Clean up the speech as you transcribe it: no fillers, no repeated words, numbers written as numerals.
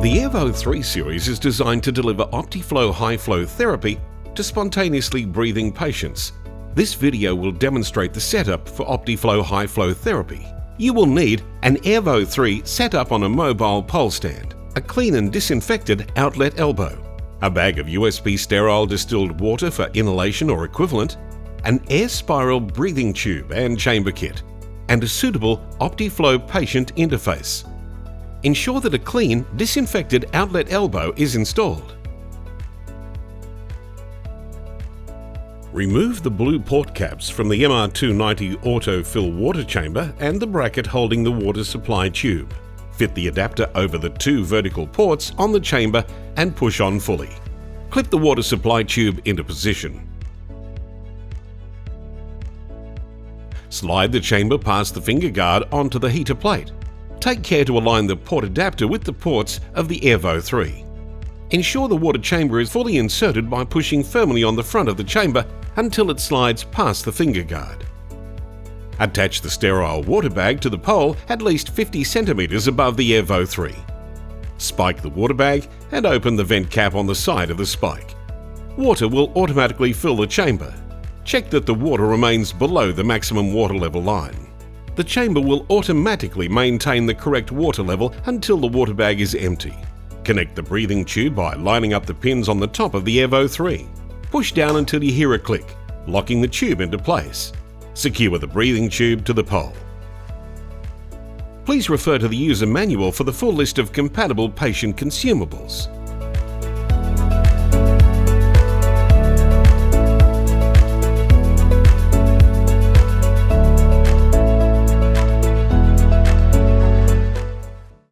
The Airvo 3 series is designed to deliver Optiflow high-flow therapy to spontaneously breathing patients. This video will demonstrate the setup for Optiflow high-flow therapy. You will need an Airvo 3 set up on a mobile pole stand, a clean and disinfected outlet elbow, a bag of USB sterile distilled water for inhalation or equivalent, an air spiral breathing tube and chamber kit, and a suitable Optiflow patient interface. Ensure that a clean, disinfected outlet elbow is installed. Remove the blue port caps from the MR290 auto-fill water chamber and the bracket holding the water supply tube. Fit the adapter over the two vertical ports on the chamber and push on fully. Clip the water supply tube into position. Slide the chamber past the finger guard onto the heater plate. Take care to align the port adapter with the ports of the Airvo 3. Ensure the water chamber is fully inserted by pushing firmly on the front of the chamber until it slides past the finger guard. Attach the sterile water bag to the pole at least 50 cm above the Airvo 3. Spike the water bag and open the vent cap on the side of the spike. Water will automatically fill the chamber. Check that the water remains below the maximum water level line. The chamber will automatically maintain the correct water level until the water bag is empty. Connect the breathing tube by lining up the pins on the top of the Airvo 3. Push down until you hear a click, locking the tube into place. Secure the breathing tube to the pole. Please refer to the user manual for the full list of compatible patient consumables.